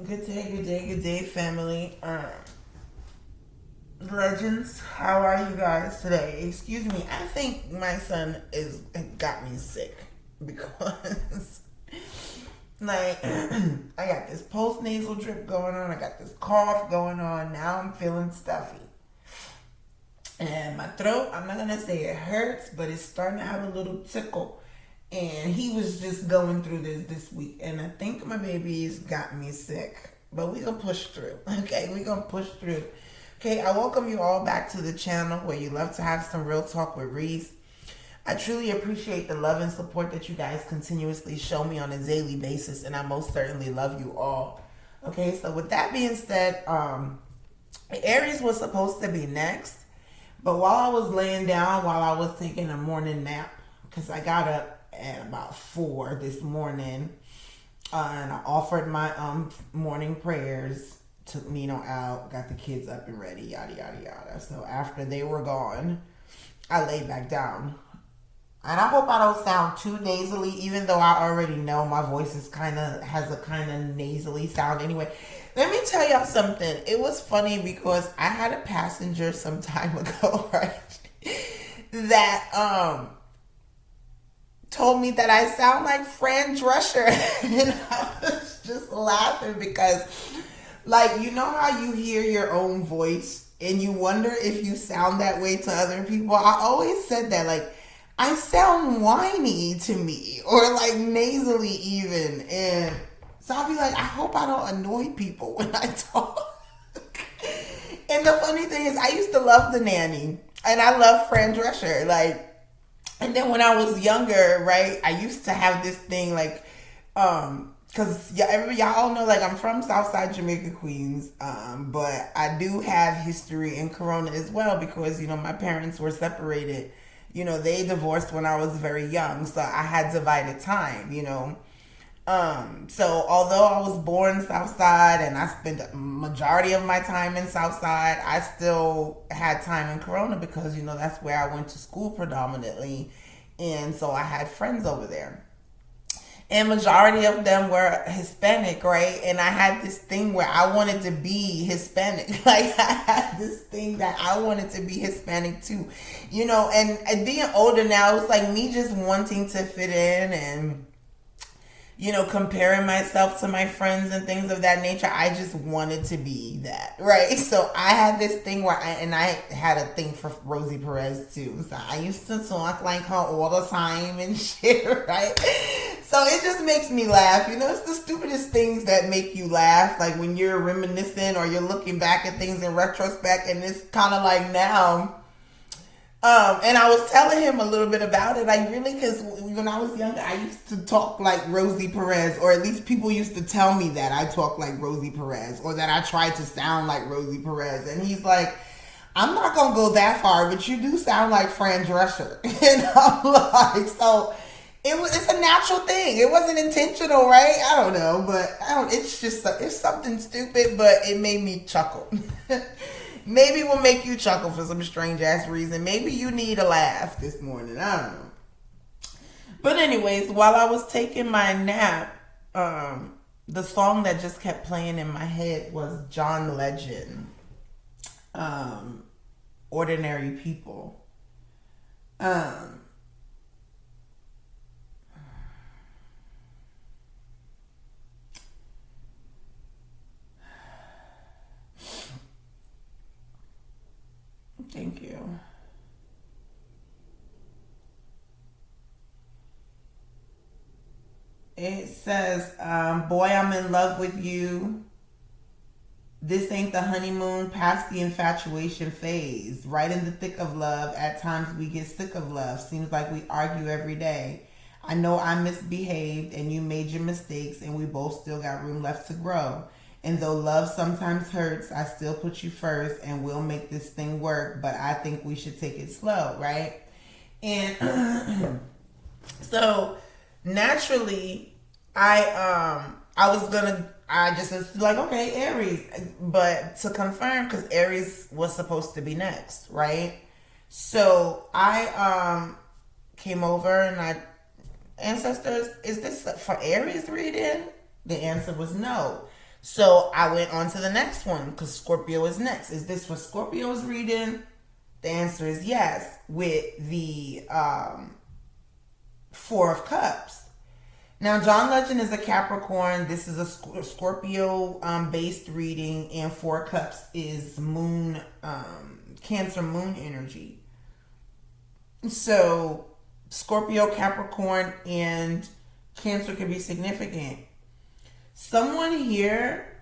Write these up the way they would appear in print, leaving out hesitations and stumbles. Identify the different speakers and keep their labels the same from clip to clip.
Speaker 1: Good day, family. Legends, how are you guys today? Excuse me, I think my son is got me sick because, like, I got this post nasal drip going on. I got this cough going on. Now I'm feeling stuffy, and my throat. I'm not gonna say it hurts, but it's starting to have a little tickle. And he was just going through this week, and I think my baby's got me sick. But we gonna push through, okay? We gonna push through. Okay, I welcome you all back to the channel where you love to have some real talk with Reese. I truly appreciate the love and support that you guys continuously show me on a daily basis, and I most certainly love you all. Okay, so with that being said, Aries was supposed to be next, but while I was laying down, while I was taking a morning nap, because I got up at about 4 this morning, and I offered my morning prayers, took Nino out, got the kids up and ready, yada yada yada. So after they were gone, I laid back down, and I hope I don't sound too nasally, even though I already know my voice is has a kind of nasally sound anyway. Let me tell y'all something. It was funny because I had a passenger some time ago, right, that told me that I sound like Fran Drescher, and I was just laughing because, like, you know how you hear your own voice and you wonder if you sound that way to other people? I always said that, like, I sound whiny to me, or like nasally even, and so I'll be like, I hope I don't annoy people when I talk. And the funny thing is, I used to love The Nanny, and I love Fran Drescher, like. And then when I was younger, right, I used to have this thing, like, because y'all all know, like, I'm from Southside Jamaica, Queens, but I do have history in Corona as well because, you know, my parents were separated. You know, they divorced when I was very young, so I had divided time, you know. So although I was born Southside and I spent a majority of my time in Southside, I still had time in Corona because, you know, that's where I went to school predominantly. And so I had friends over there. And majority of them were Hispanic, right? And I had this thing where I wanted to be Hispanic. Like, I had this thing that I wanted to be Hispanic too. You know, and being older now, it's like me just wanting to fit in and, you know, comparing myself to my friends and things of that nature. I just wanted to be that, right? So I had this thing where I had a thing for Rosie Perez too. So I used to talk like her all the time and shit, right? So it just makes me laugh. You know, it's the stupidest things that make you laugh. Like when you're reminiscing or you're looking back at things in retrospect, and it's kind of like now. And I was telling him a little bit about it. Like, really, because when I was younger, I used to talk like Rosie Perez, or at least people used to tell me that I talk like Rosie Perez, or that I tried to sound like Rosie Perez. And he's like, I'm not going to go that far, but you do sound like Fran Drescher. And I'm like, so it's a natural thing. It wasn't intentional, right? I don't know, but it's something stupid, but it made me chuckle. Maybe it will make you chuckle for some strange ass reason. Maybe you need a laugh this morning. I don't know. But anyways, while I was taking my nap, the song that just kept playing in my head was John Legend, Ordinary People. Thank you. It says, boy, I'm in love with you. This ain't the honeymoon, past the infatuation phase. Right in the thick of love. At times we get sick of love. Seems like we argue every day. I know I misbehaved and you made your mistakes, and we both still got room left to grow. And though love sometimes hurts, I still put you first, and we'll make this thing work, but I think we should take it slow, right? And so naturally, I just was like, okay, Aries. But to confirm, because Aries was supposed to be next, right? So I came over and ancestors, is this for Aries reading? The answer was no. So I went on to the next one because Scorpio is next. Is this for Scorpio's reading? The answer is yes, with the Four of Cups. Now, John Legend is a Capricorn. This is a Scorpio based reading, and Four of Cups is moon, Cancer moon energy. So, Scorpio, Capricorn, and Cancer could be significant. Someone here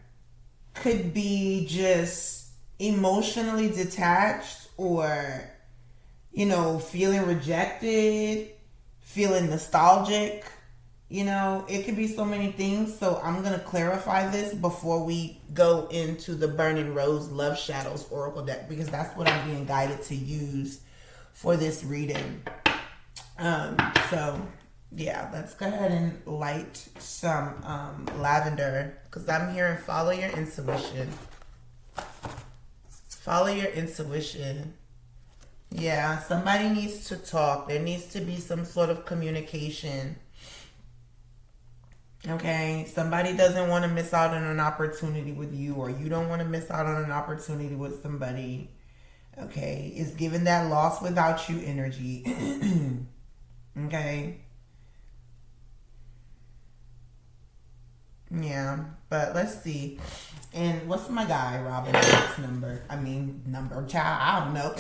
Speaker 1: could be just emotionally detached, or, you know, feeling rejected, feeling nostalgic. You know, it could be so many things. So I'm going to clarify this before we go into the Burning Rose Love Shadows Oracle deck, because that's what I'm being guided to use for this reading. So yeah, let's go ahead and light some lavender, because I'm hearing follow your intuition. Follow your intuition. Yeah, somebody needs to talk. There needs to be some sort of communication. Okay, somebody doesn't want to miss out on an opportunity with you, or you don't want to miss out on an opportunity with somebody. Okay, it's giving that lost without you energy. Okay. Yeah, but let's see. And what's my guy Robin's number? Child, I don't know.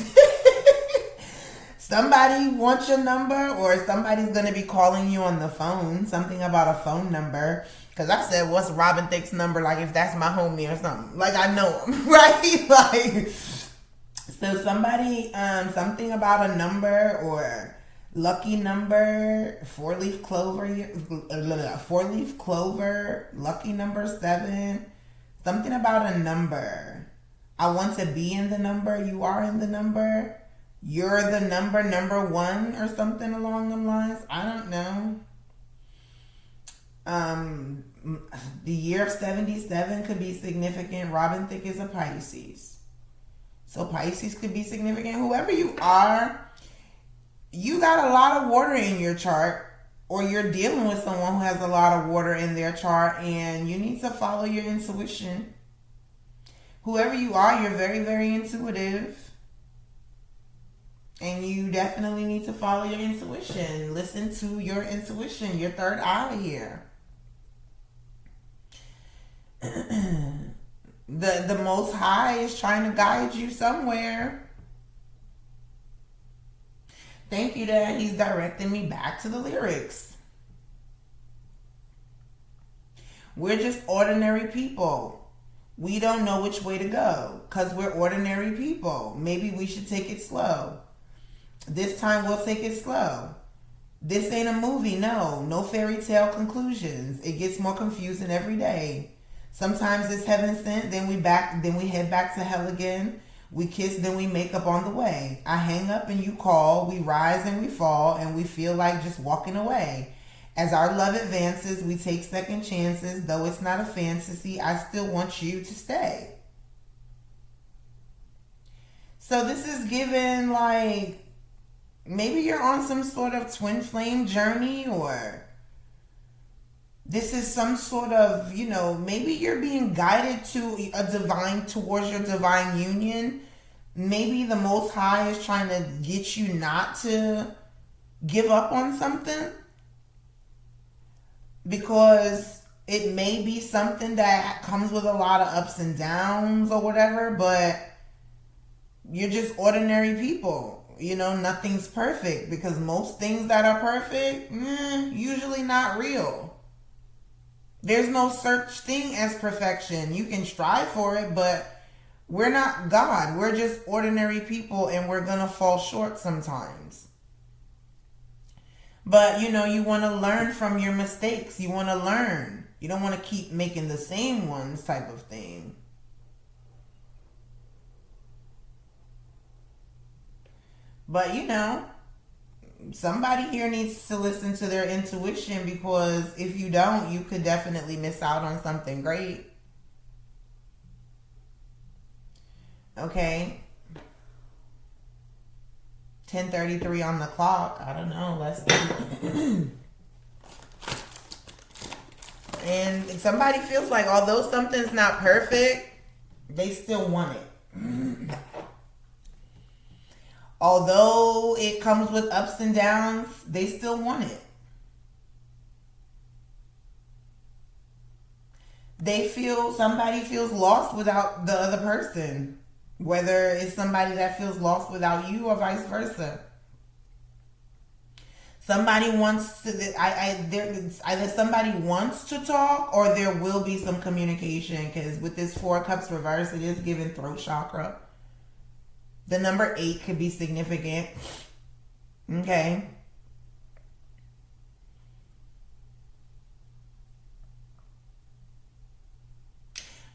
Speaker 1: Somebody wants your number, or somebody's going to be calling you on the phone. Something about a phone number. Because I said, what's Robin Thicke's number? Like, if that's my homie or something. Like, I know him, right? Like, so somebody, something about a number, or lucky number, four-leaf clover, lucky number 7. Something about a number. I want to be in the number. You are in the number. You're the number 1, or something along them lines. I don't know. The year 77 could be significant. Robin Thicke is a Pisces. So Pisces could be significant. Whoever you are, you got a lot of water in your chart, or you're dealing with someone who has a lot of water in their chart, and you need to follow your intuition. Whoever you are, you're very, very intuitive. And you definitely need to follow your intuition. Listen to your intuition, your third eye here. The Most High is trying to guide you somewhere. Thank you that he's directing me back to the lyrics. We're just ordinary people. We don't know which way to go because we're ordinary people. Maybe we should take it slow. This time we'll take it slow. This ain't a movie, no fairy tale conclusions. It gets more confusing every day. Sometimes it's heaven sent, then we head back to hell again. We kiss, then we make up on the way. I hang up and you call, we rise and we fall, and we feel like just walking away. As our love advances, we take second chances. Though it's not a fantasy, I still want you to stay. So this is given like, maybe you're on some sort of twin flame journey, or this is some sort of, maybe you're being guided towards your divine union. Maybe the Most High is trying to get you not to give up on something, because it may be something that comes with a lot of ups and downs or whatever, but you're just ordinary people. Nothing's perfect, because most things that are perfect, usually not real. There's no such thing as perfection. You can strive for it, but we're not God. We're just ordinary people, and we're going to fall short sometimes. But, you want to learn from your mistakes. You want to learn. You don't want to keep making the same ones type of thing. But, somebody here needs to listen to their intuition, because if you don't, you could definitely miss out on something great. Okay. 10:33 on the clock. I don't know. Let's see. And somebody feels like although something's not perfect, they still want it. Although it comes with ups and downs, they still want it. Somebody feels lost without the other person. Whether it's somebody that feels lost without you or vice versa. Somebody wants to, either somebody wants to talk or there will be some communication, because with this 4 of Cups reverse, it is giving throat chakra. The number 8 could be significant. Okay.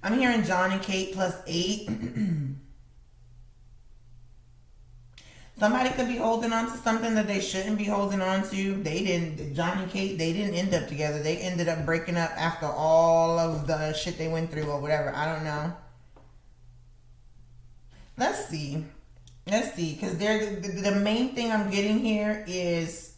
Speaker 1: I'm hearing John and Kate plus 8. Somebody could be holding on to something that they shouldn't be holding on to. John and Kate, they didn't end up together. They ended up breaking up after all of the shit they went through or whatever. I don't know. Let's see. Because the main thing I'm getting here is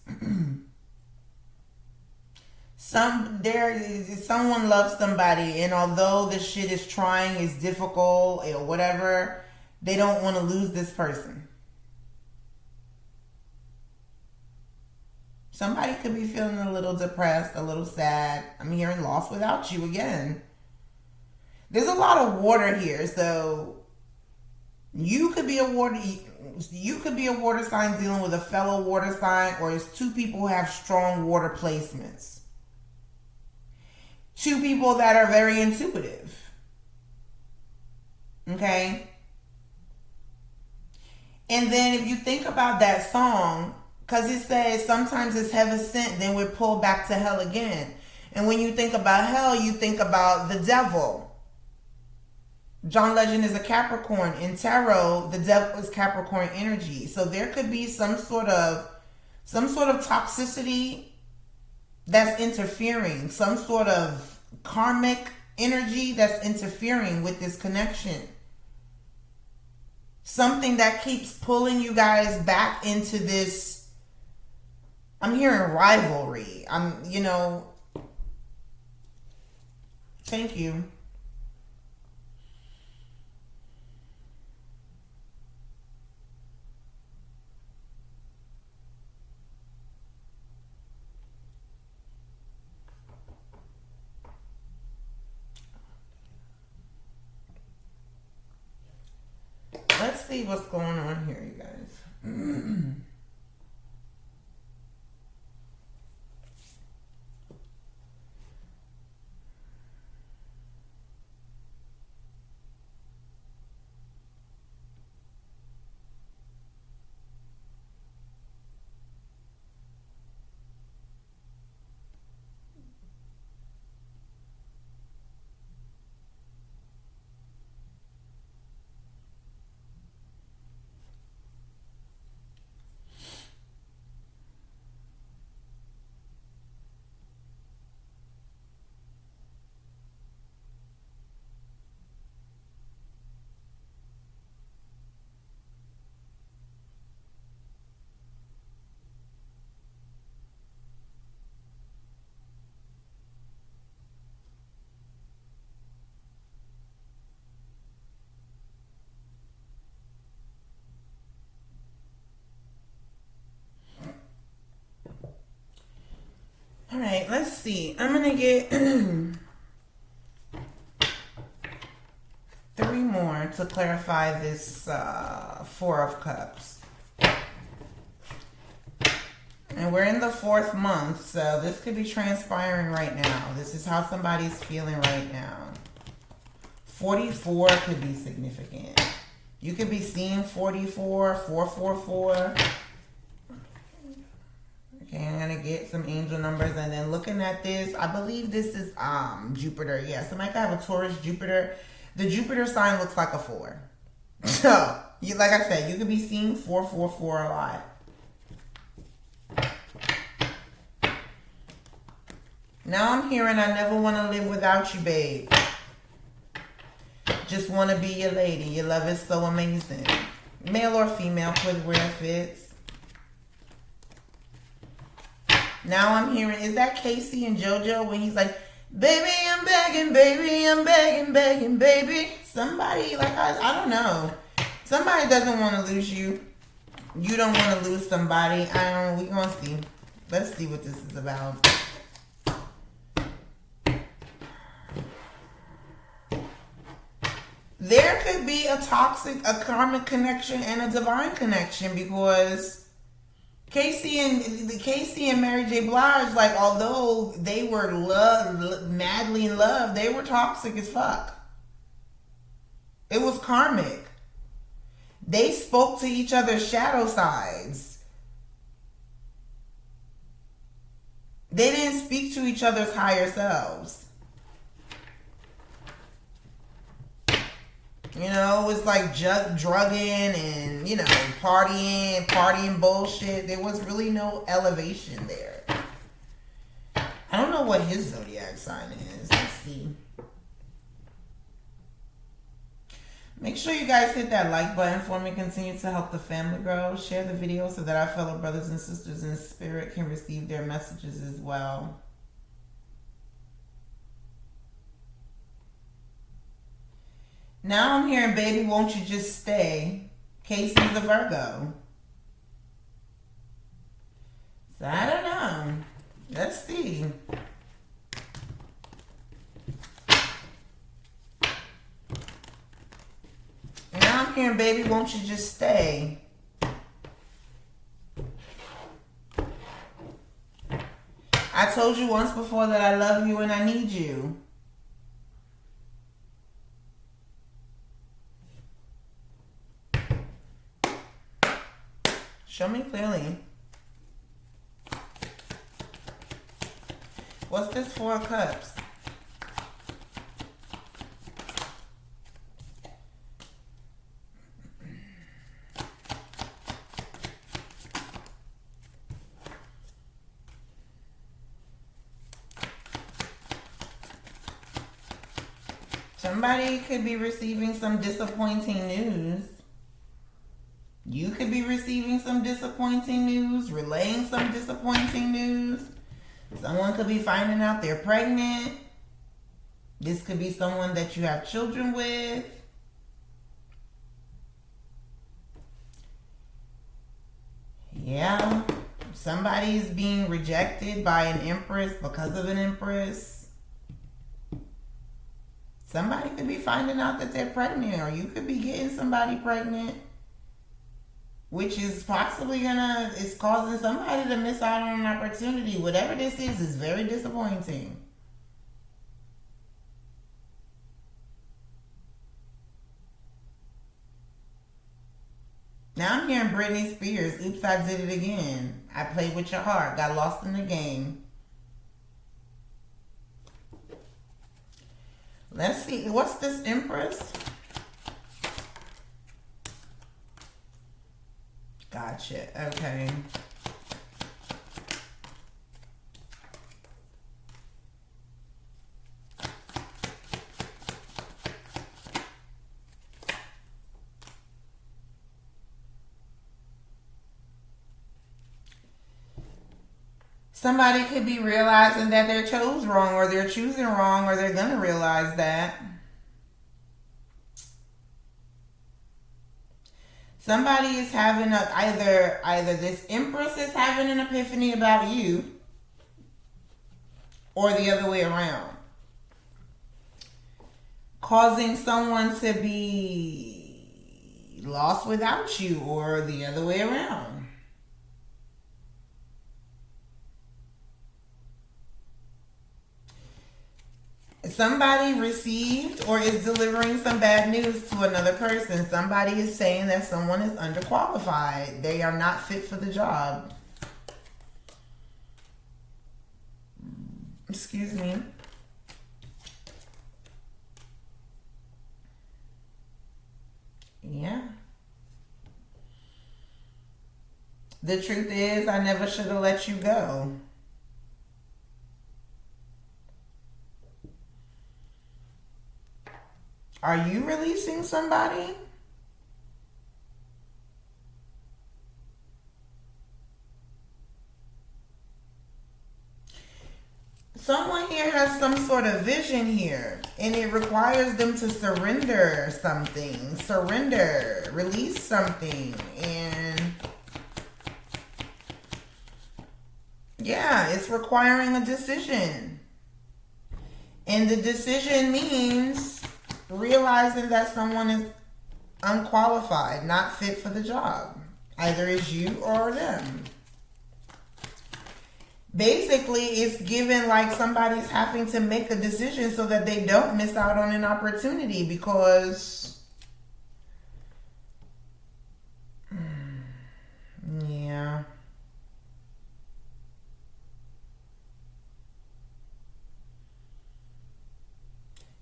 Speaker 1: someone loves somebody, and although the shit is trying, is difficult or whatever, they don't want to lose this person. Somebody could be feeling a little depressed, a little sad. I'm hearing lost without you again. There's a lot of water here, so you could be a water sign dealing with a fellow water sign, or it's 2 people who have strong water placements. 2 people that are very intuitive. Okay? And then if you think about that song, because it says sometimes it's heaven sent, then we're pulled back to hell again. And when you think about hell, you think about the devil. John Legend is a Capricorn. In tarot, the devil is Capricorn energy. So there could be some sort of toxicity that's interfering, some sort of karmic energy that's interfering with this connection. Something that keeps pulling you guys back into this. I'm hearing rivalry. Thank you. Let's see what's going on here, you guys. All right, let's see. I'm going to get 3 more to clarify this 4 of Cups. And we're in the 4th month, so this could be transpiring right now. This is how somebody's feeling right now. 44 could be significant. You could be seeing 44, 444. Okay, I'm going to get some angel numbers, and then looking at this, I believe this is Jupiter. Yeah, somebody could have a Taurus Jupiter. The Jupiter sign looks like a 4. So, like I said, you could be seeing 444 a lot. Now I'm hearing I never want to live without you, babe. Just want to be your lady. Your love is so amazing. Male or female, put where it fits. Now I'm hearing, is that Casey and JoJo when he's like, Baby, I'm begging, baby, I'm begging, begging, baby. Somebody, like, I don't know. Somebody doesn't want to lose you. You don't want to lose somebody. We gonna see. Let's see what this is about. There could be a karmic connection and a divine connection, because Casey and Mary J. Blige, like, although they were madly in love, they were toxic as fuck. It was karmic. They spoke to each other's shadow sides. They didn't speak to each other's higher selves. You know, it was like drugging and, you know, partying bullshit. There was really no elevation there. I don't know what his zodiac sign is. Let's see. Make sure you guys hit that like button for me. Continue to help the family grow. Share the video so that our fellow brothers and sisters in spirit can receive their messages as well. Now I'm hearing, baby, won't you just stay? Casey's a Virgo. So I don't know. Let's see. Now I'm hearing, baby, won't you just stay? I told you once before that I love you and I need you. Show me clearly. What's this Four of Cups? Somebody could be receiving some disappointing news. You could be receiving some disappointing news, relaying some disappointing news. Someone could be finding out they're pregnant. This could be someone that you have children with. Yeah. Somebody is being rejected by an empress because of an empress. Somebody could be finding out that they're pregnant, or you could be getting somebody pregnant, which is possibly it's causing somebody to miss out on an opportunity. Whatever this is very disappointing. Now I'm hearing Britney Spears. Oops, I did it again. I played with your heart. Got lost in the game. Let's see. What's this Empress? Gotcha. Okay. Somebody could be realizing that they chose wrong, or they're choosing wrong, or they're going to realize that. Somebody is having either this Empress is having an epiphany about you, or the other way around. Causing someone to be lost without you, or the other way around. Somebody received or is delivering some bad news to another person. Somebody is saying that someone is underqualified. They are not fit for the job. Excuse me. Yeah. The truth is, I never should have let you go. Are you releasing somebody? Someone here has some sort sort of vision here, and it requires them to surrender something, release something, and yeah, it's requiring a decision. And the decision means realizing that someone is unqualified, not fit for the job. Either it's you or them. Basically, it's given like somebody's having to make a decision so that they don't miss out on an opportunity, because yeah.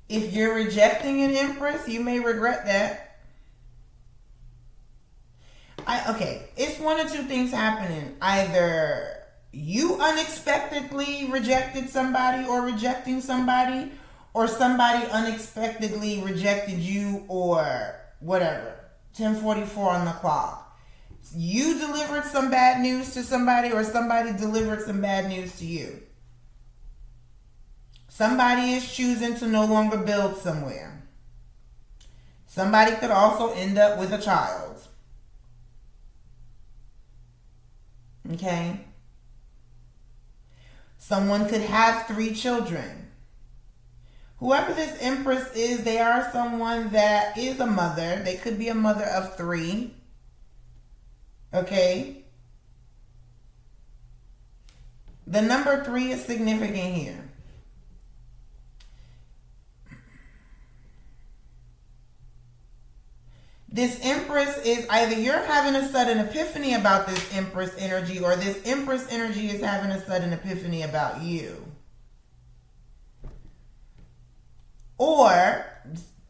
Speaker 1: If you're rejecting an Empress, you may regret that. Okay, it's one or two things happening. Either you unexpectedly rejected somebody or rejecting somebody, or somebody unexpectedly rejected you, or whatever. 10:44 on the clock. You delivered some bad news to somebody, or somebody delivered some bad news to you. Somebody is choosing to no longer build somewhere. Somebody could also end up with a child. Okay? Someone could have 3 children. Whoever this Empress is, they are someone that is a mother. They could be a mother of 3. Okay? The number 3 is significant here. This Empress is either you're having a sudden epiphany about this Empress energy, or this Empress energy is having a sudden epiphany about you. Or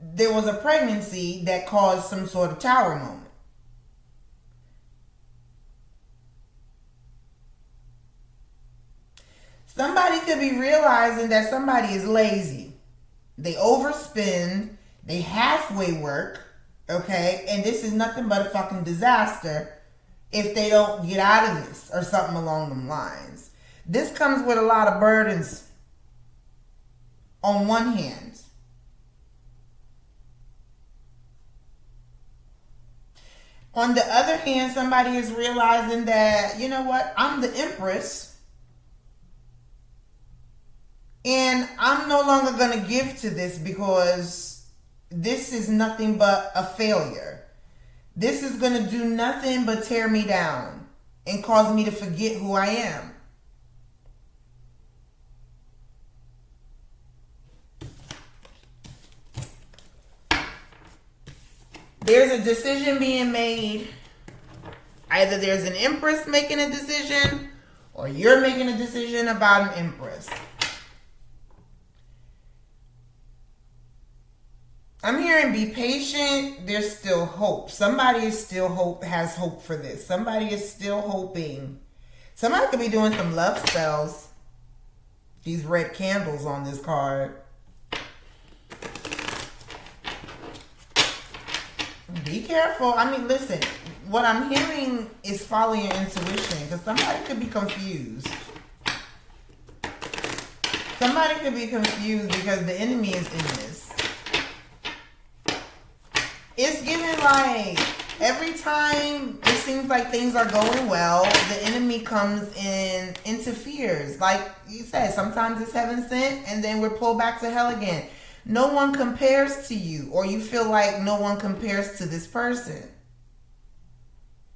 Speaker 1: there was a pregnancy that caused some sort of tower moment. Somebody could be realizing that somebody is lazy. They overspend. They halfway work. Okay, and this is nothing but a fucking disaster if they don't get out of this, or something along them lines. This comes with a lot of burdens on one hand. On the other hand, somebody is realizing that, you know what, I'm the Empress, and I'm no longer going to give to this, because this is nothing but a failure. This is going to do nothing but tear me down and cause me to forget who I am. There's a decision being made. Either there's an Empress making a decision, or you're making a decision about an Empress. I'm hearing be patient. There's still hope. Somebody is still has hope for this. Somebody is still hoping. Somebody could be doing some love spells. These red candles on this card. Be careful. I mean, listen. What I'm hearing is follow your intuition, because somebody could be confused. Somebody could be confused because the enemy is in this. It's giving like every time it seems like things are going well, the enemy comes in, interferes. Like you said, sometimes it's heaven sent, and then we're pulled back to hell again. No one compares to you, or you feel like no one compares to this person.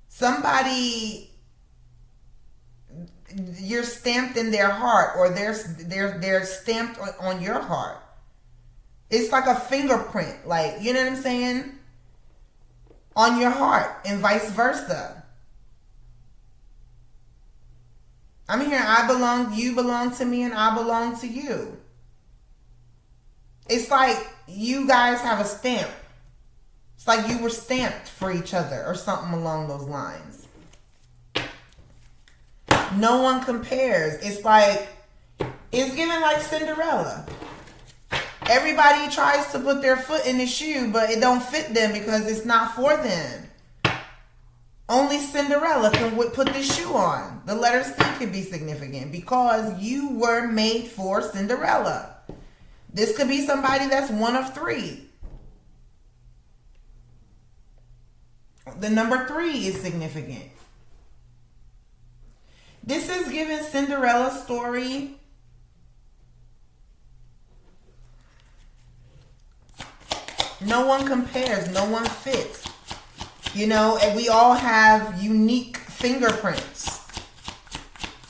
Speaker 1: Somebody, you're stamped in their heart, or they're stamped on your heart. It's like a fingerprint, like, you know what I'm saying? On your heart, and vice versa. I'm hearing you belong to me, and I belong to you. It's like you guys have a stamp. It's like you were stamped for each other, or something along those lines. No one compares. It's like, it's giving like Cinderella. Everybody tries to put their foot in the shoe, but it don't fit them because it's not for them. Only Cinderella can put this shoe on. The letter C could be significant because you were made for Cinderella. This could be somebody that's one of three. The number 3 is significant. This is giving Cinderella's story. No one compares. No one fits. You know, and we all have unique fingerprints.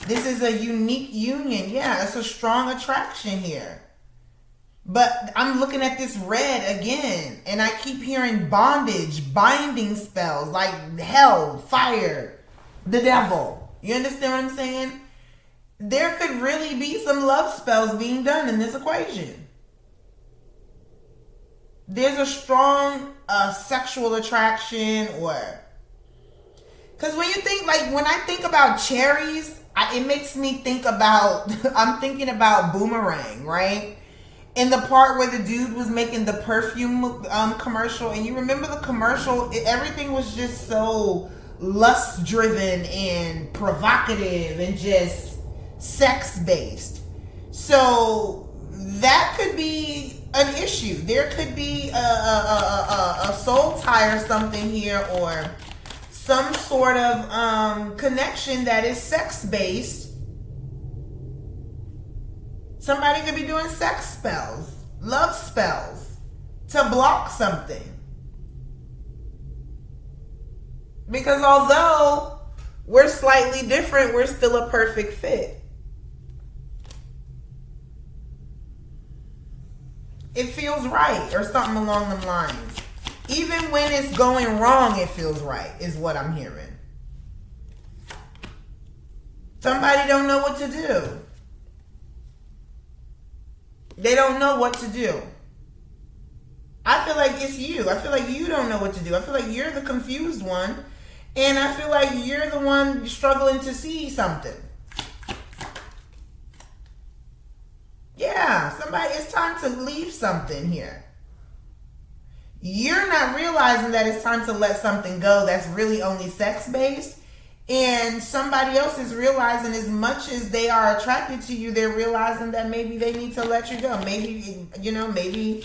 Speaker 1: This is a unique union. Yeah, it's a strong attraction here. But I'm looking at this red again, and I keep hearing bondage, binding spells, like hell, fire, the devil. You understand what I'm saying? There could really be some love spells being done in this equation. There's a strong sexual attraction, or... Because when you think, like, when I think about cherries, it makes me think about, I'm thinking about Boomerang, right? In the part where the dude was making the perfume commercial, and you remember the commercial, everything was just so lust-driven and provocative and just sex-based. So that could be an issue. There could be a soul tie or something here, or some sort of connection that is sex-based. Somebody could be doing sex spells, love spells, to block something. Because although we're slightly different, we're still a perfect fit. It feels right, or something along them lines. Even when it's going wrong, it feels right, is what I'm hearing. Somebody don't know what to do. They don't know what to do. I feel like it's you. I feel like you don't know what to do. I feel like you're the confused one. And I feel like you're the one struggling to see something. Yeah, somebody, it's time to leave something here. You're not realizing that it's time to let something go that's really only sex-based. And somebody else is realizing, as much as they are attracted to you, they're realizing that maybe they need to let you go. Maybe, you know, maybe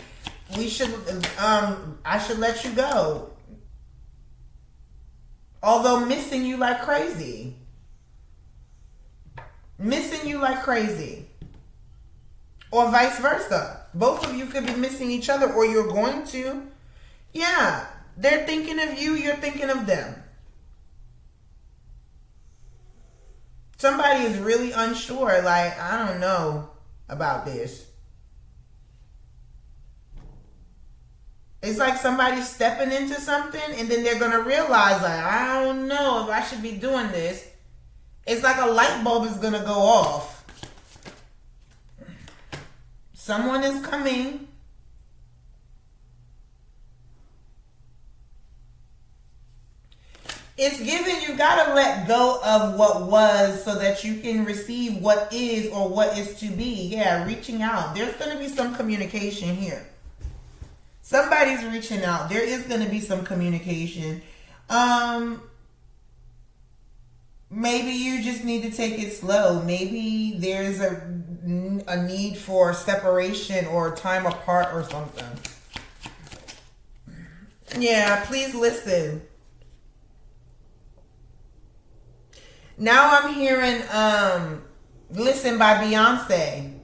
Speaker 1: we should, I should let you go. Although missing you like crazy. Missing you like crazy. Or vice versa. Both of you could be missing each other, or you're going to. Yeah, they're thinking of you, you're thinking of them. Somebody is really unsure, like, I don't know about this. It's like somebody's stepping into something, and then they're going to realize, like, I don't know if I should be doing this. It's like a light bulb is going to go off. Someone is coming. It's given, you gotta let go of what was so that you can receive what is, or what is to be. Yeah, reaching out. There's gonna be some communication here. Somebody's reaching out. There is gonna be some communication. Maybe you just need to take it slow. Maybe there's a need for separation or time apart or something. Yeah, please listen. Now I'm hearing Listen by Beyonce.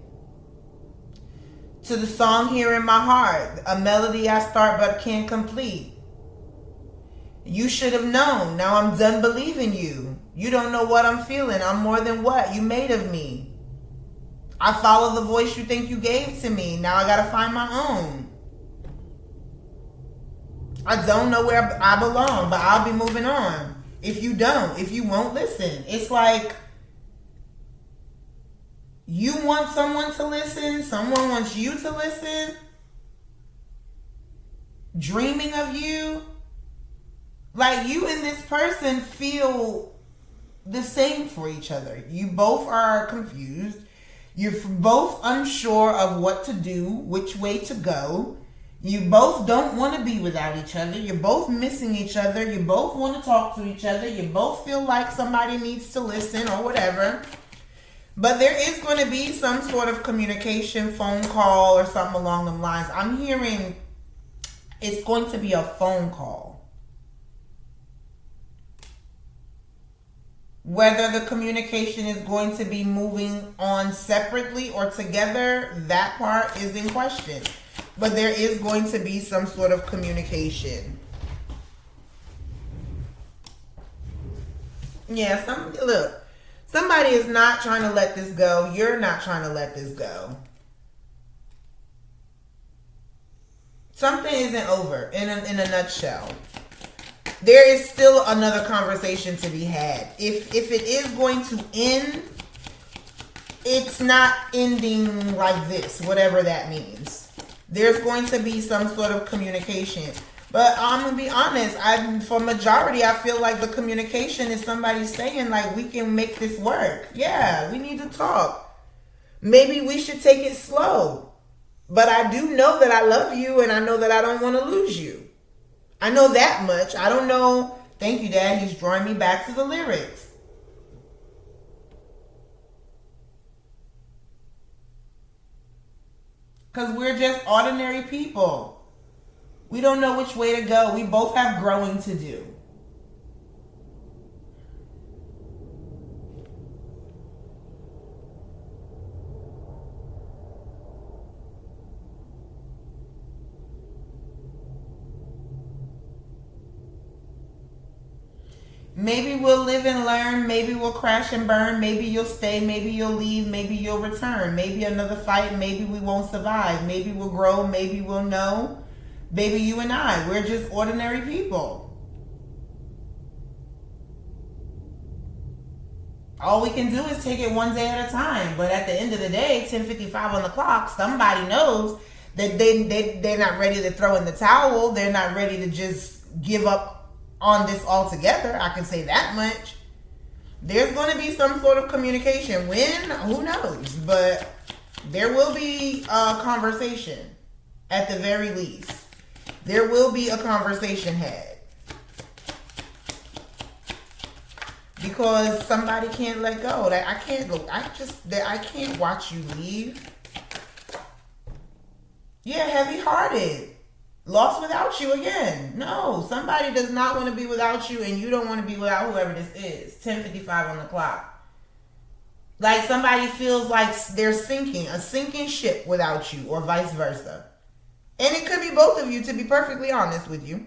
Speaker 1: To the song Here in My Heart, a melody I start but can't complete. You should have known. Now I'm done believing you. You don't know what I'm feeling. I'm more than what you made of me. I follow the voice you think you gave to me. Now I gotta find my own. I don't know where I belong, but I'll be moving on. If you don't, if you won't listen. It's like you want someone to listen, someone wants you to listen, dreaming of you. Like, you and this person feel the same for each other. You both are confused. You're both unsure of what to do, which way to go. You both don't want to be without each other. You're both missing each other. You both want to talk to each other. You both feel like somebody needs to listen or whatever. But there is going to be some sort of communication, phone call or something along them lines. I'm hearing it's going to be a phone call. Whether the communication is going to be moving on separately or together, that part is in question. But there is going to be some sort of communication. Yeah, look, somebody is not trying to let this go. You're not trying to let this go. Something isn't over in a nutshell. There is still another conversation to be had. If it is going to end, it's not ending like this, whatever that means. There's going to be some sort of communication. But I'm going to be honest, for majority, I feel like the communication is somebody saying, like, we can make this work. Yeah, we need to talk. Maybe we should take it slow. But I do know that I love you, and I know that I don't want to lose you. I know that much. I don't know. Thank you, Dad. He's drawing me back to the lyrics. Because we're just ordinary people. We don't know which way to go. We both have growing to do. Maybe we'll live and learn. Maybe we'll crash and burn. Maybe you'll stay. Maybe you'll leave. Maybe you'll return. Maybe another fight. Maybe we won't survive. Maybe we'll grow. Maybe we'll know. Baby, you and I, we're just ordinary people. All we can do is take it one day at a time. But at the end of the day, 10:55 on the clock, somebody knows that they're not ready to throw in the towel. They're not ready to just give up on this altogether. I can say that much. There's going to be some sort of communication. When? Who knows? But there will be a conversation at the very least. There will be a conversation had. Because somebody can't let go. Like, I can't go. I can't watch you leave. Yeah, heavy-hearted. Lost without you again. No, somebody does not want to be without you, and you don't want to be without whoever this is. 10:55 on the clock. Like somebody feels like they're sinking, a sinking ship without you, or vice versa. And it could be both of you, to be perfectly honest with you.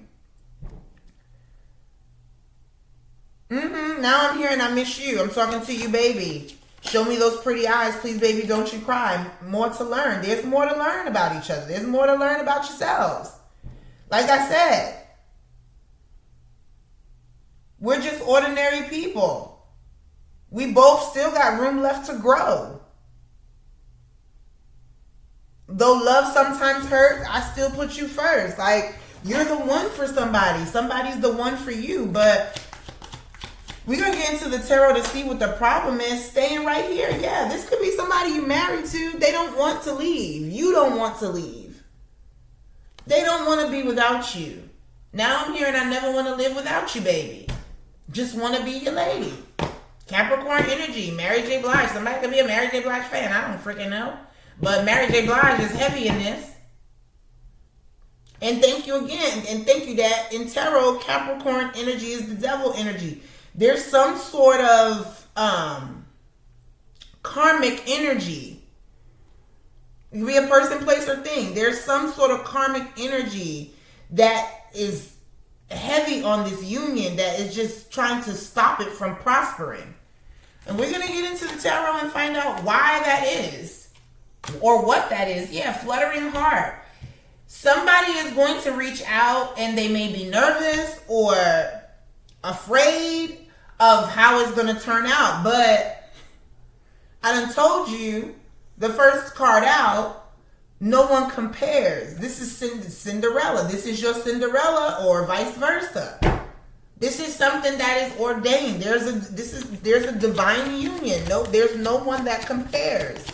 Speaker 1: Now I'm hearing I miss you. I'm talking to you, baby. Show me those pretty eyes. Please, baby, don't you cry. More to learn. There's more to learn about each other. There's more to learn about yourselves. Like I said, we're just ordinary people. We both still got room left to grow. Though love sometimes hurts, I still put you first. Like, you're the one for somebody. Somebody's the one for you. But we're going to get into the tarot to see what the problem is. Staying right here. Yeah, this could be somebody you married to. They don't want to leave. You don't want to leave. They don't want to be without you. Now I'm hearing I never want to live without you, baby. Just want to be your lady. Capricorn energy. Mary J. Blige. Somebody could be a Mary J. Blige fan. I don't freaking know. But Mary J. Blige is heavy in this. And thank you again. And thank you that in tarot, Capricorn energy is the devil energy. There's some sort of karmic energy. It could be a person, place, or thing. There's some sort of karmic energy that is heavy on this union that is just trying to stop it from prospering. And we're going to get into the tarot and find out why that is. Or what that is. Yeah, fluttering heart. Somebody is going to reach out and they may be nervous or afraid of how it's going to turn out. But I done told you, the first card out, no one compares. This is Cinderella. This is your Cinderella, or vice versa. This is something that is ordained. There's a divine union. No, there's no one that compares.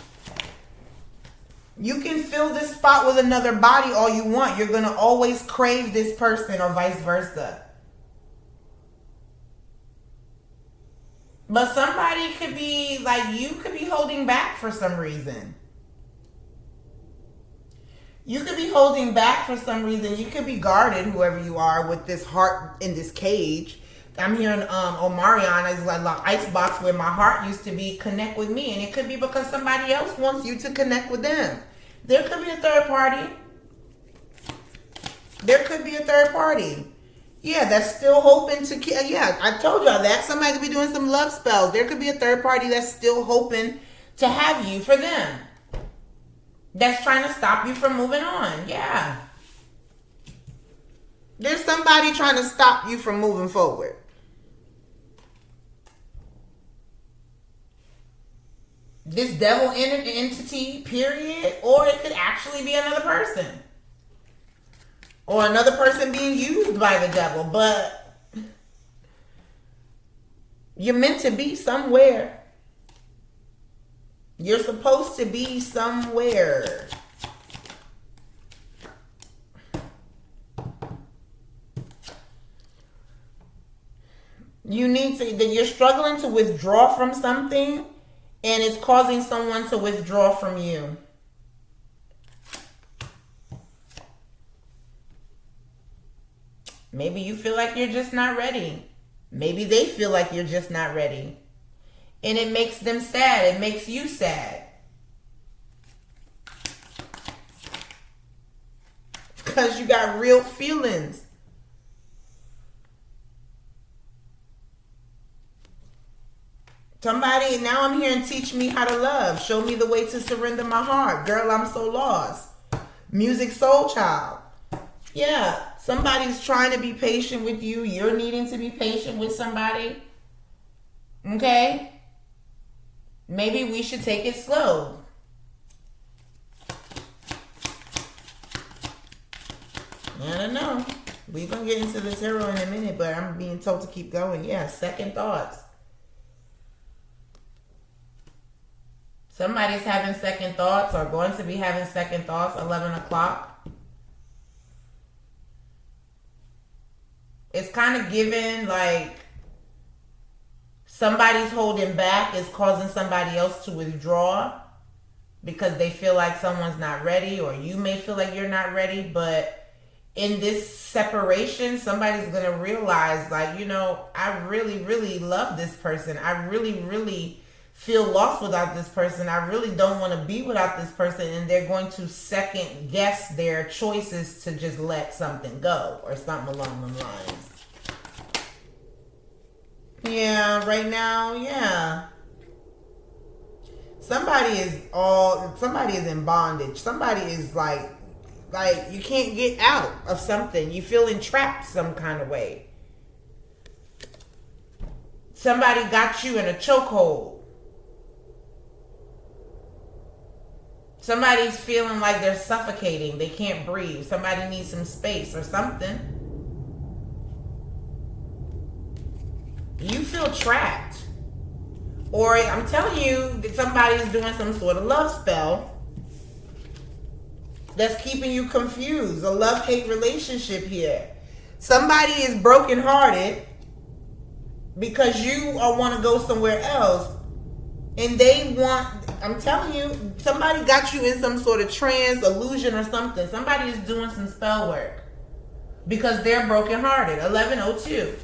Speaker 1: You can fill this spot with another body all you want. You're going to always crave this person, or vice versa. But somebody could be like, you could be holding back for some reason. You could be holding back for some reason. You could be guarded, whoever you are, with this heart in this cage. I'm hearing Omarion is like the icebox where my heart used to be, connect with me. And it could be because somebody else wants you to connect with them. There could be a third party. There could be a third party. Yeah, that's still hoping to... Yeah, I told y'all that. Somebody could be doing some love spells. There could be a third party that's still hoping to have you for them. That's trying to stop you from moving on. Yeah. There's somebody trying to stop you from moving forward. This devil entity, period. Or it could actually be another person. Or another person being used by the devil. But you're meant to be somewhere. You're supposed to be somewhere. You need to, that you're struggling to withdraw from something, and it's causing someone to withdraw from you. Maybe you feel like you're just not ready. Maybe they feel like you're just not ready. And it makes them sad. It makes you sad. Because you got real feelings. Somebody, now I'm hearing teach me how to love. Show me the way to surrender my heart. Girl, I'm so lost. Music soul child. Yeah, somebody's trying to be patient with you. You're needing to be patient with somebody. Okay? Maybe we should take it slow. I don't know. We're going to get into the tarot in a minute, but I'm being told to keep going. Yeah, second thoughts. Somebody's having second thoughts or going to be having second thoughts, 11 o'clock. It's kind of given like somebody's holding back is causing somebody else to withdraw because they feel like someone's not ready, or you may feel like you're not ready. But in this separation, somebody's going to realize, like, you know, I really, really love this person. I really, really feel lost without this person. I really don't want to be without this person. And they're going to second guess their choices to just let something go or something along those lines. Yeah, right now, yeah. Somebody is in bondage. Somebody is like you can't get out of something. You feel entrapped some kind of way. Somebody got you in a chokehold. Somebody's feeling like they're suffocating. They can't breathe. Somebody needs some space or something. You feel trapped. Or I'm telling you that somebody's doing some sort of love spell that's keeping you confused. A love-hate relationship here. Somebody is brokenhearted because you want to go somewhere else. And they want, I'm telling you, somebody got you in some sort of trance, illusion or something. Somebody is doing some spell work because they're brokenhearted. 11:02.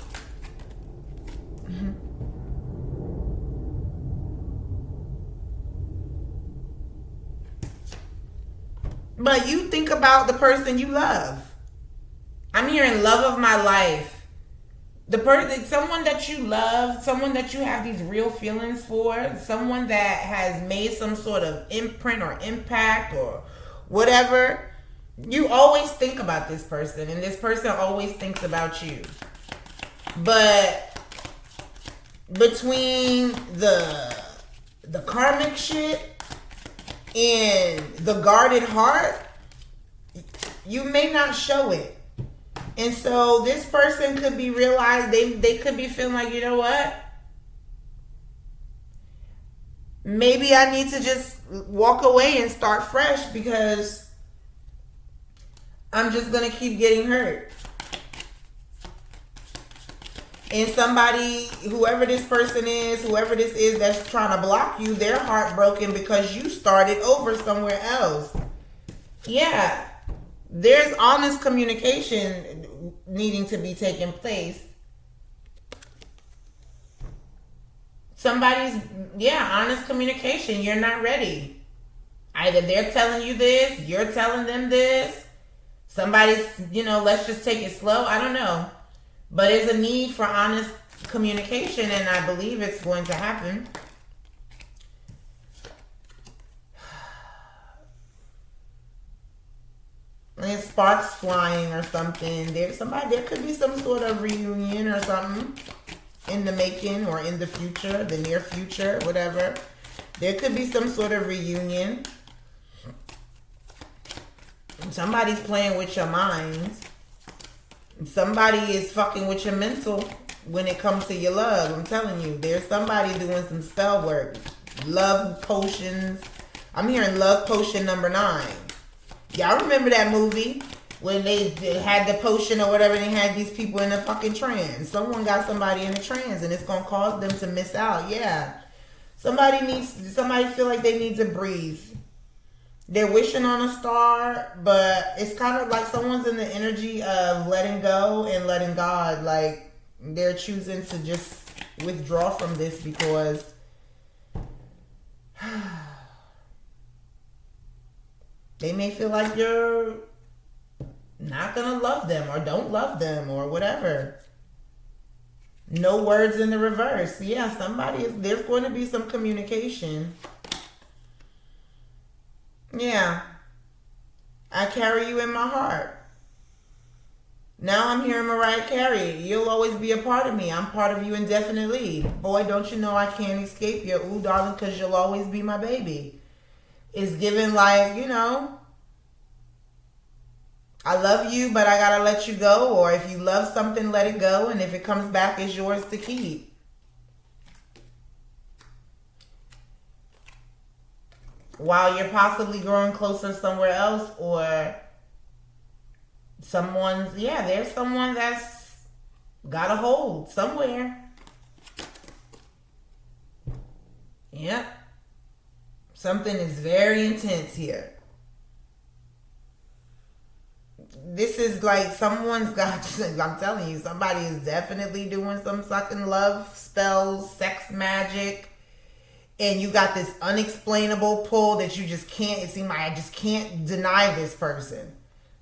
Speaker 1: But you think about the person you love. I'm hearing love of my life. The person, someone that you love, someone that you have these real feelings for, someone that has made some sort of imprint or impact or whatever. You always think about this person, and this person always thinks about you. But between the karmic shit and the guarded heart, you may not show it. And so this person could be realized, they could be feeling like, you know what? Maybe I need to just walk away and start fresh because I'm just going to keep getting hurt. And somebody, whoever this person is, whoever this is that's trying to block you, they're heartbroken because you started over somewhere else. Yeah. There's honest communication needing to be taking place. Somebody's, honest communication. You're not ready. Either they're telling you this, you're telling them this. Somebody's, let's just take it slow. I don't know. But there's a need for honest communication, and I believe it's going to happen. And sparks flying or something. There could be some sort of reunion or something in the making or in the future, the near future, whatever. There could be some sort of reunion. Somebody's playing with your mind. Somebody is fucking with your mental when it comes to your love. I'm telling you, there's somebody doing some spell work. Love potions. I'm hearing love potion number 9. Y'all remember that movie when they had the potion or whatever and they had these people in a fucking trance? Someone got somebody in a trance and it's going to cause them to miss out. Yeah. Somebody feel like they need to breathe. They're wishing on a star, but it's kind of like someone's in the energy of letting go and letting God. Like they're choosing to just withdraw from this because they may feel like you're not going to love them or don't love them or whatever. No words in the reverse. Yeah, there's going to be some communication. Yeah. I carry you in my heart. Now I'm hearing Mariah Carey. You'll always be a part of me. I'm part of you indefinitely. Boy, don't you know I can't escape you. Ooh, darling, because you'll always be my baby. It's given like, I love you, but I gotta let you go. Or if you love something, let it go. And if it comes back, it's yours to keep. While you're possibly growing closer somewhere else, or there's someone that's got a hold somewhere. Yep. Something is very intense here. This is like someone's got, I'm telling you, somebody is definitely doing some fucking love spells, sex magic. And you got this unexplainable pull that you just can't, it seems like I just can't deny this person.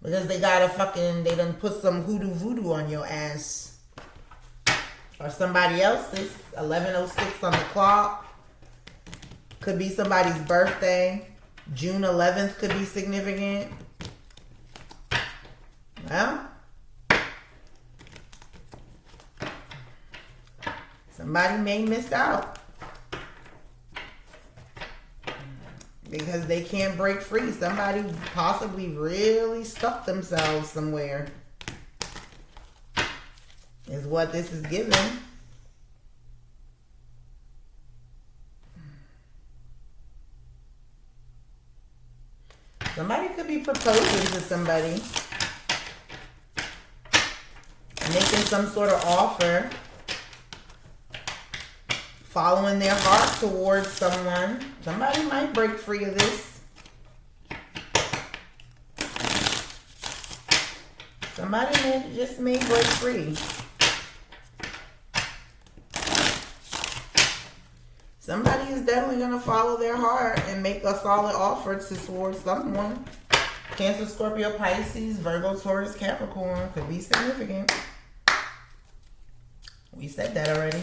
Speaker 1: Because they done put some hoodoo voodoo on your ass. Or somebody else's. 11:06 on the clock. Could be somebody's birthday. June 11th could be significant. Well, somebody may miss out. Because they can't break free. Somebody possibly really stuck themselves somewhere. Is what this is giving. Somebody could be proposing to somebody. Making some sort of offer. Following their heart towards someone. Somebody might break free of this. Somebody may break free. Somebody is definitely going to follow their heart and make a solid offer towards someone. Cancer, Scorpio, Pisces, Virgo, Taurus, Capricorn. Could be significant. We said that already.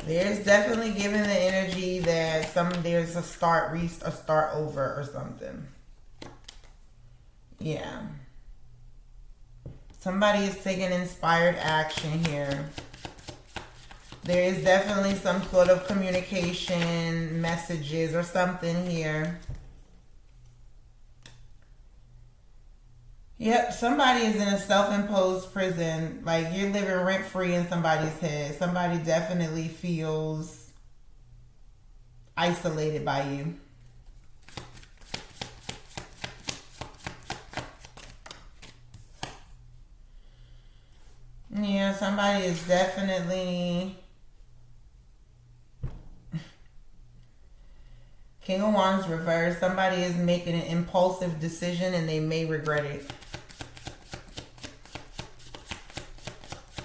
Speaker 1: There's definitely given the energy that there's a start over or something. Yeah. Somebody is taking inspired action here. There is definitely some sort of communication, messages or something here. Yep, somebody is in a self-imposed prison. Like you're living rent-free in somebody's head. Somebody definitely feels isolated by you. somebody is definitely... King of Wands reversed. Somebody is making an impulsive decision and they may regret it.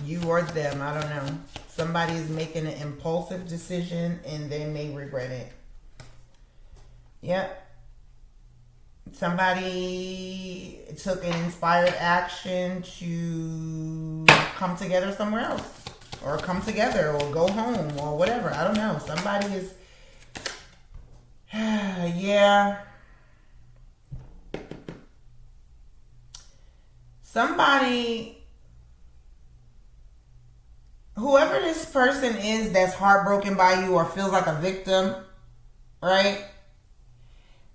Speaker 1: You or them, I don't know. Somebody is making an impulsive decision and they may regret it. Yep. Somebody took an inspired action to come together somewhere else. Or come together or go home or whatever. I don't know. Somebody is... yeah. Somebody... Whoever this person is that's heartbroken by you or feels like a victim, right?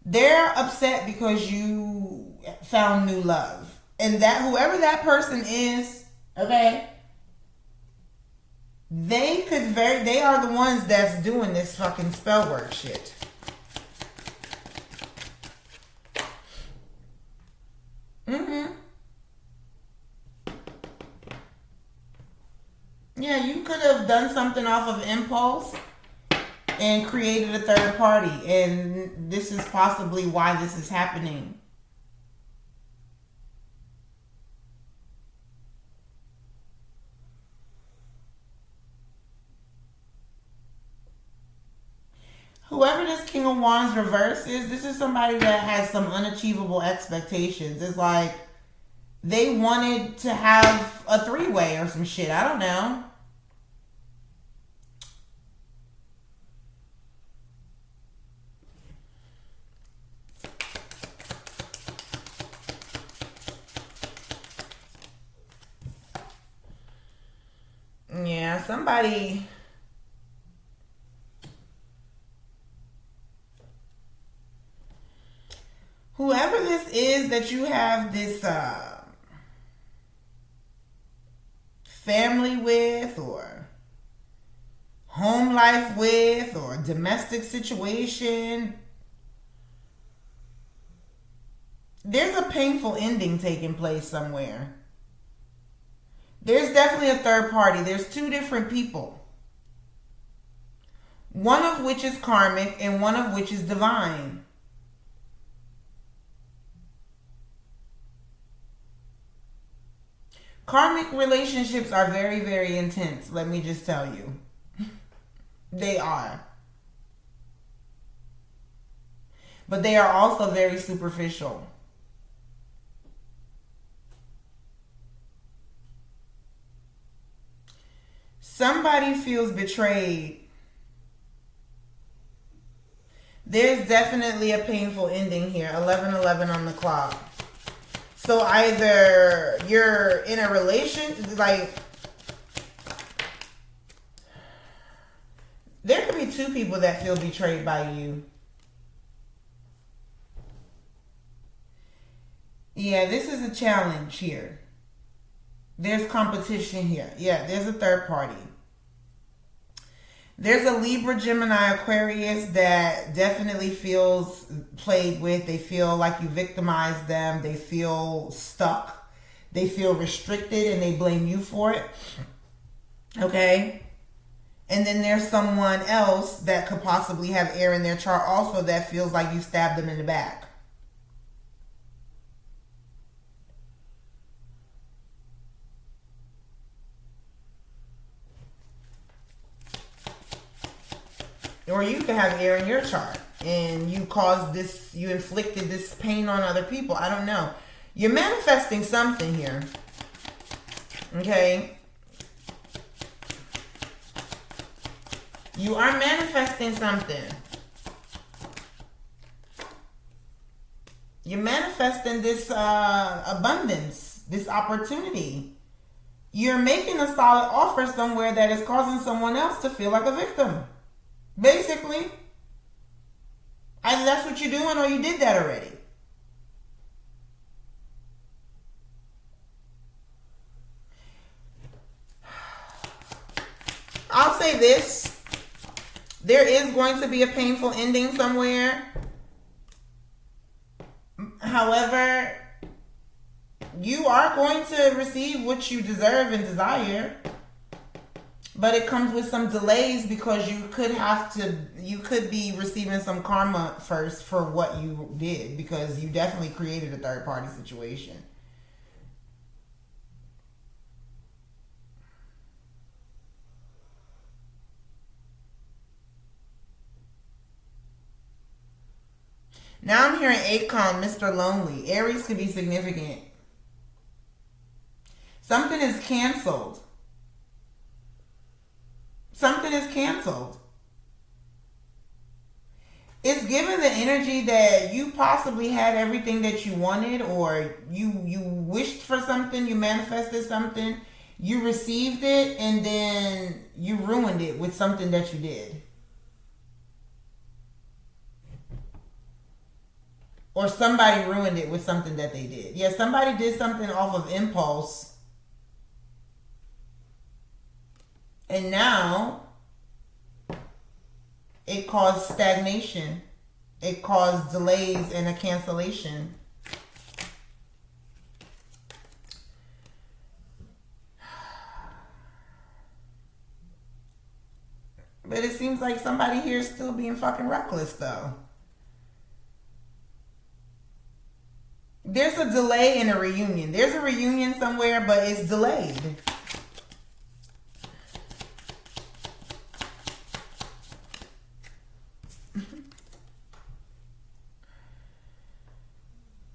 Speaker 1: They're upset because you found new love. And that whoever that person is, okay, they are the ones that's doing this fucking spell work shit. Yeah, you could have done something off of impulse and created a third party. And this is possibly why this is happening. Whoever this King of Wands reverse is, this is somebody that has some unachievable expectations. It's like they wanted to have a three-way or some shit. I don't know. Yeah, somebody... Whoever this is that you have this family with or home life with or domestic situation, there's a painful ending taking place somewhere. There's definitely a third party. There's two different people. One of which is karmic and one of which is divine. Karmic relationships are very, very intense. Let me just tell you. They are. But they are also very superficial. Somebody feels betrayed. There's definitely a painful ending here. 11:11 on the clock. So either you're in a relation, like, there could be two people that feel betrayed by you. Yeah, this is a challenge here. There's competition here. Yeah, there's a third party. There's a Libra, Gemini, Aquarius that definitely feels played with. They feel like you victimized them. They feel stuck. They feel restricted and they blame you for it. Okay? And then there's someone else that could possibly have air in their chart also that feels like you stabbed them in the back. Or you could have air in your chart and you caused this, you inflicted this pain on other people. I don't know. You're manifesting something here. Okay? You are manifesting something. You're manifesting this abundance, this opportunity. You're making a solid offer somewhere that is causing someone else to feel like a victim. Basically, either that's what you're doing or you did that already. I'll say this. There is going to be a painful ending somewhere. However, You are going to receive what you deserve and desire. But it comes with some delays because you could be receiving some karma first for what you did, because you definitely created a third party situation. Now I'm hearing Akon, Mr. Lonely. Aries could be significant. Something is canceled. Something is canceled. It's given the energy that you possibly had everything that you wanted, or you wished for something, you manifested something, you received it, and then you ruined it with something that you did. Or somebody ruined it with something that they did. Yeah, somebody did something off of impulse. And now it caused stagnation. It caused delays and a cancellation. But it seems like somebody here is still being fucking reckless, though. There's a delay in a reunion. There's a reunion somewhere, but it's delayed.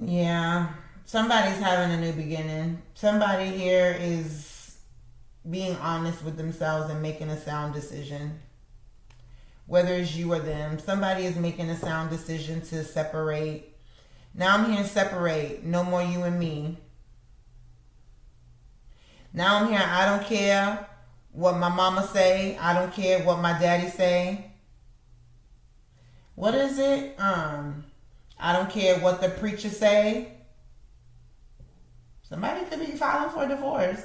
Speaker 1: Yeah, somebody's having a new beginning. Somebody here is being honest with themselves and making a sound decision. Whether it's you or them, somebody is making a sound decision to separate. Now I'm hearing separate. No more you and me. Now I'm hearing I don't care what my mama say. I don't care what my daddy say. What is it? I don't care what the preacher say. Somebody could be filing for divorce.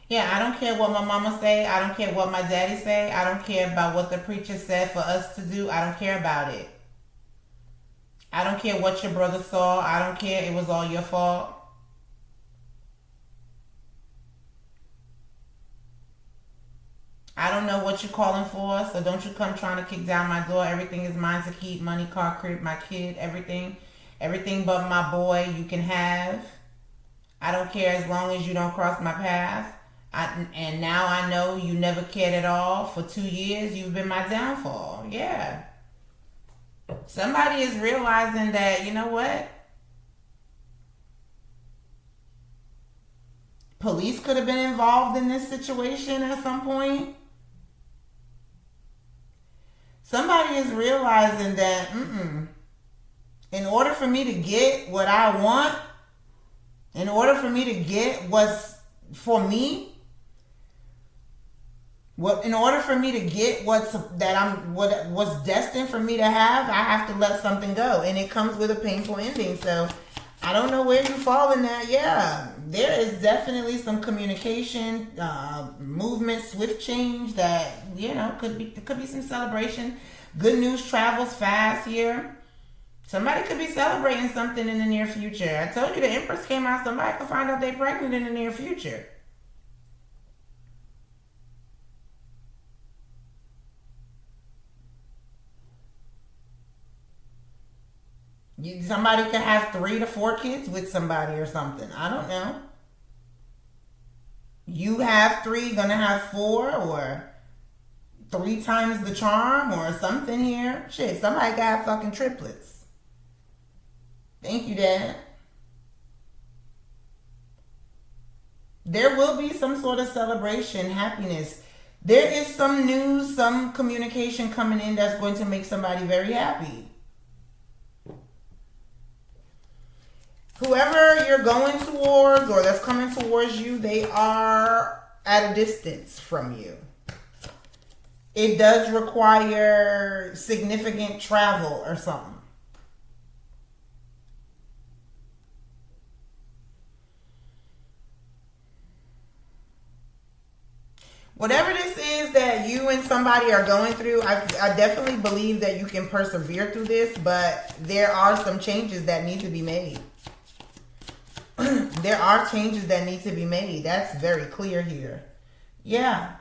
Speaker 1: Yeah, I don't care what my mama say. I don't care what my daddy say. I don't care about what the preacher said for us to do. I don't care about it. I don't care what your brother saw. I don't care. It was all your fault. I don't know what you're calling for, so don't you come trying to kick down my door. Everything is mine to keep. Money, car, crib, my kid, everything. Everything but my boy you can have. I don't care as long as you don't cross my path. And now I know you never cared at all. For 2 years, you've been my downfall. Yeah. Somebody is realizing that, you know what? Police could have been involved in this situation at some point. Somebody is realizing that, in order for me to get what I want, in order for me to get what's for me, in order for me to get what's destined for me to have, I have to let something go, and it comes with a painful ending. So I don't know where you fall in that. Yeah, there is definitely some communication, movement, swift change that could be some celebration. Good news travels fast here. Somebody could be celebrating something in the near future. I told you the Empress came out. Somebody could find out they're pregnant in the near future. Somebody could have 3 to 4 kids with somebody or something. I don't know. You have 3, gonna have 4, or 3 times the charm, or something here. Shit, somebody got fucking triplets. Thank you, Dad. There will be some sort of celebration, happiness. There is some news, some communication coming in that's going to make somebody very happy. Whoever you're going towards or that's coming towards you, they are at a distance from you. It does require significant travel or something. Whatever this is that you and somebody are going through, I definitely believe that you can persevere through this, but there are some changes that need to be made. There are changes that need to be made. That's very clear here. Yeah.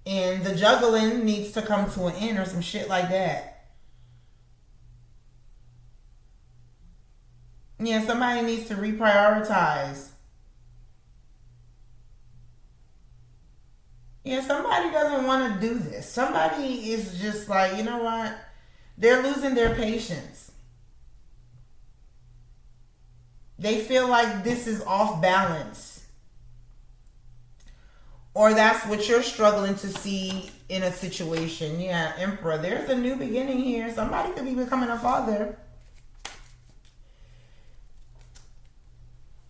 Speaker 1: And the juggling needs to come to an end or some shit like that. Yeah, somebody needs to reprioritize. Yeah, somebody doesn't want to do this. Somebody is just like, you know what? They're losing their patience. They feel like this is off balance. Or that's what you're struggling to see in a situation. Yeah, Emperor. There's a new beginning here. Somebody could be becoming a father.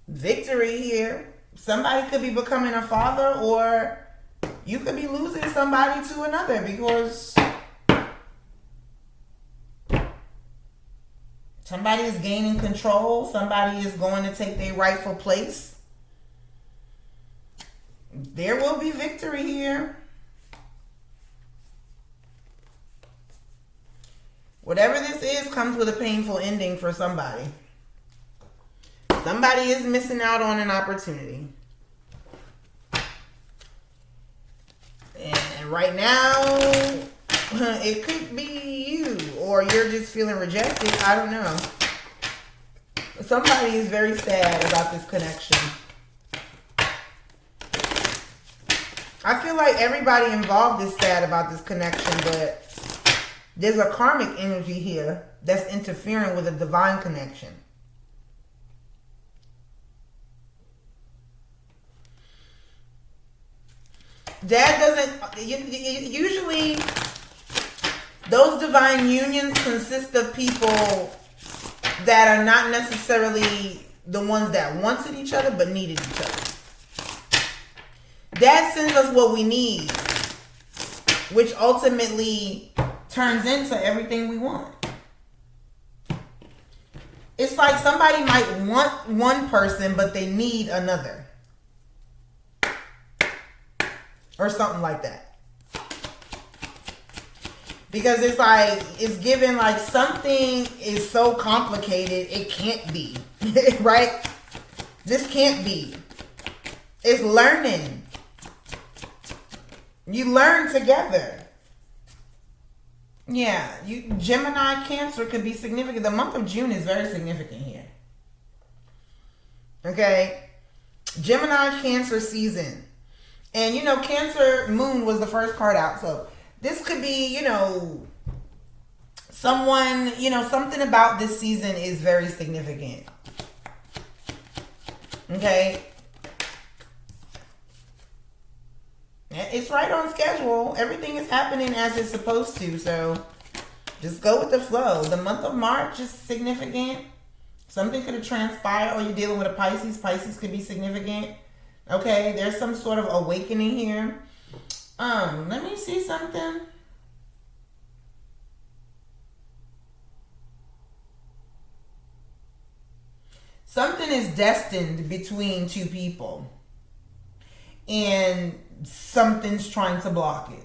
Speaker 1: Victory here. Somebody could be becoming a father, or you could be losing somebody to another because somebody is gaining control. Somebody is going to take their rightful place. There will be victory here. Whatever this is comes with a painful ending for somebody. Somebody is missing out on an opportunity. And right now, it could be you, or you're just feeling rejected. I don't know. Somebody is very sad about this connection. I feel like everybody involved is sad about this connection, but there's a karmic energy here that's interfering with a divine connection. Dad doesn't, usually those divine unions consist of people that are not necessarily the ones that wanted each other but needed each other. Dad sends us what we need, which ultimately turns into everything we want. It's like somebody might want one person, but they need another. Or something like that. Because it's like, it's given like something is so complicated, it can't be. Right? This can't be. It's learning. You learn together. Yeah, Gemini, Cancer could be significant. The month of June is very significant here. Okay? Gemini, Cancer season. And, you know, Cancer moon was the first card out. So this could be, you know, someone, you know, something about this season is very significant. Okay? It's right on schedule. Everything is happening as it's supposed to. So just go with the flow. The month of March is significant. Something could have transpired, or you're dealing with a Pisces. Pisces could be significant. Okay, there's some sort of awakening here. Let me see something. Something is destined between two people. And something's trying to block it.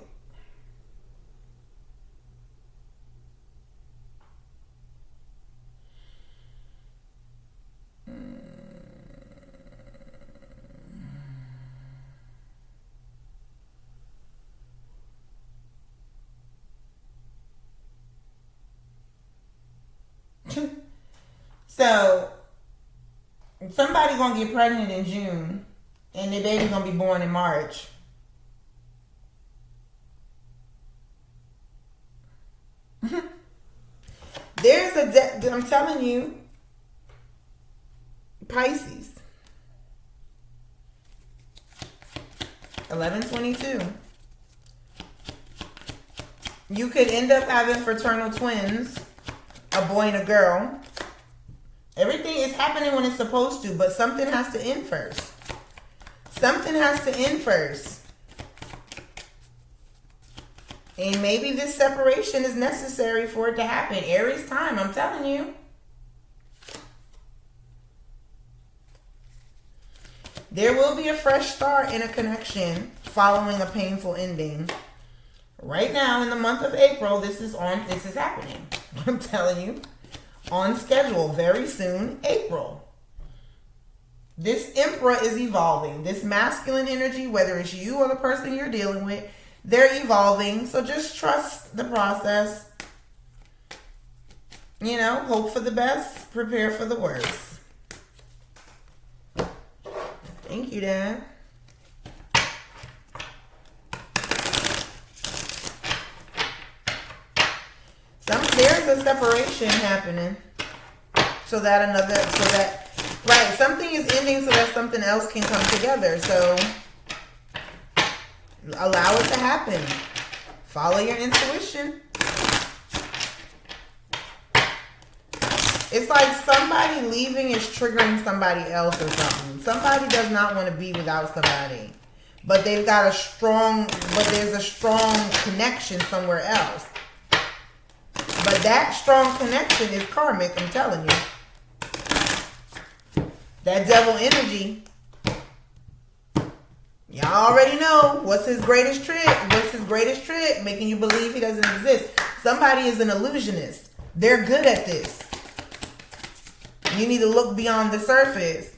Speaker 1: So, somebody gonna get pregnant in June, and their baby gonna be born in March. There's I'm telling you, Pisces. 11/22. You could end up having fraternal twins, a boy and a girl. Everything is happening when it's supposed to, but something has to end first. Something has to end first. And maybe this separation is necessary for it to happen. Aries time, I'm telling you. There will be a fresh start in a connection following a painful ending. Right now in the month of April, this is happening. I'm telling you. On schedule very soon, April. This Emperor is evolving. This masculine energy, whether it's you or the person you're dealing with, they're evolving. So just trust the process. You know, hope for the best, prepare for the worst. Thank you, Dad. There's a separation happening. Right, something is ending so that something else can come together. So allow it to happen. Follow your intuition. It's like somebody leaving is triggering somebody else or something. Somebody does not want to be without somebody. But there's a strong connection somewhere else. But that strong connection is karmic, I'm telling you. That devil energy. Y'all already know what's his greatest trick. Making you believe he doesn't exist. Somebody is an illusionist. They're good at this. You need to look beyond the surface.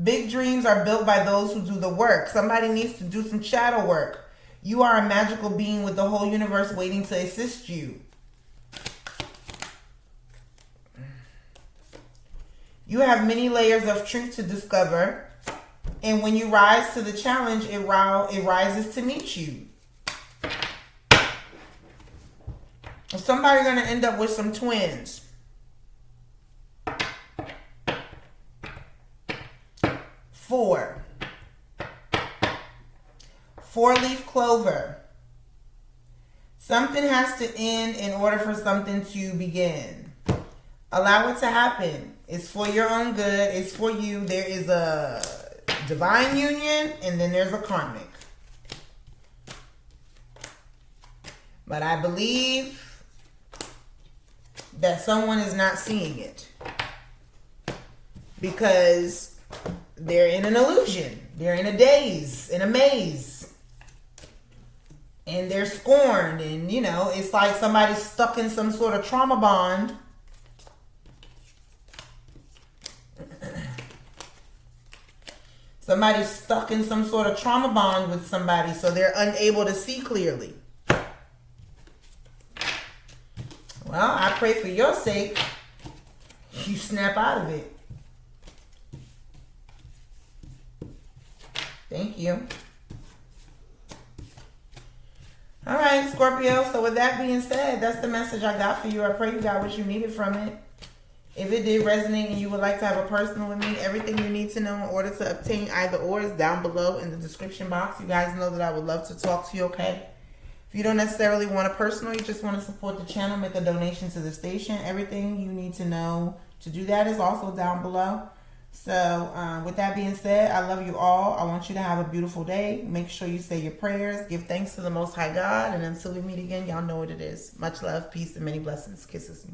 Speaker 1: Big dreams are built by those who do the work. Somebody needs to do some shadow work. You are a magical being with the whole universe waiting to assist you. You have many layers of truth to discover. And when you rise to the challenge, it rises to meet you. Somebody's going to end up with some twins. 4. 4-leaf clover. Something has to end in order for something to begin. Allow it to happen. It's for your own good. It's for you. There is a divine union and then there's a karmic. But I believe that someone is not seeing it because they're in an illusion. They're in a daze, in a maze. And they're scorned. And, you know, it's like somebody's stuck in some sort of trauma bond. Somebody's stuck in some sort of trauma bond with somebody, so they're unable to see clearly. Well, I pray for your sake, you snap out of it. Thank you. All right, Scorpio. So with that being said, that's the message I got for you. I pray you got what you needed from it. If it did resonate and you would like to have a personal with me, everything you need to know in order to obtain either or is down below in the description box. You guys know that I would love to talk to you, okay? If you don't necessarily want a personal, you just want to support the channel, make a donation to the station. Everything you need to know to do that is also down below. So with that being said, I love you all. I want you to have a beautiful day. Make sure you say your prayers. Give thanks to the Most High God. And until we meet again, y'all know what it is. Much love, peace, and many blessings. Kisses.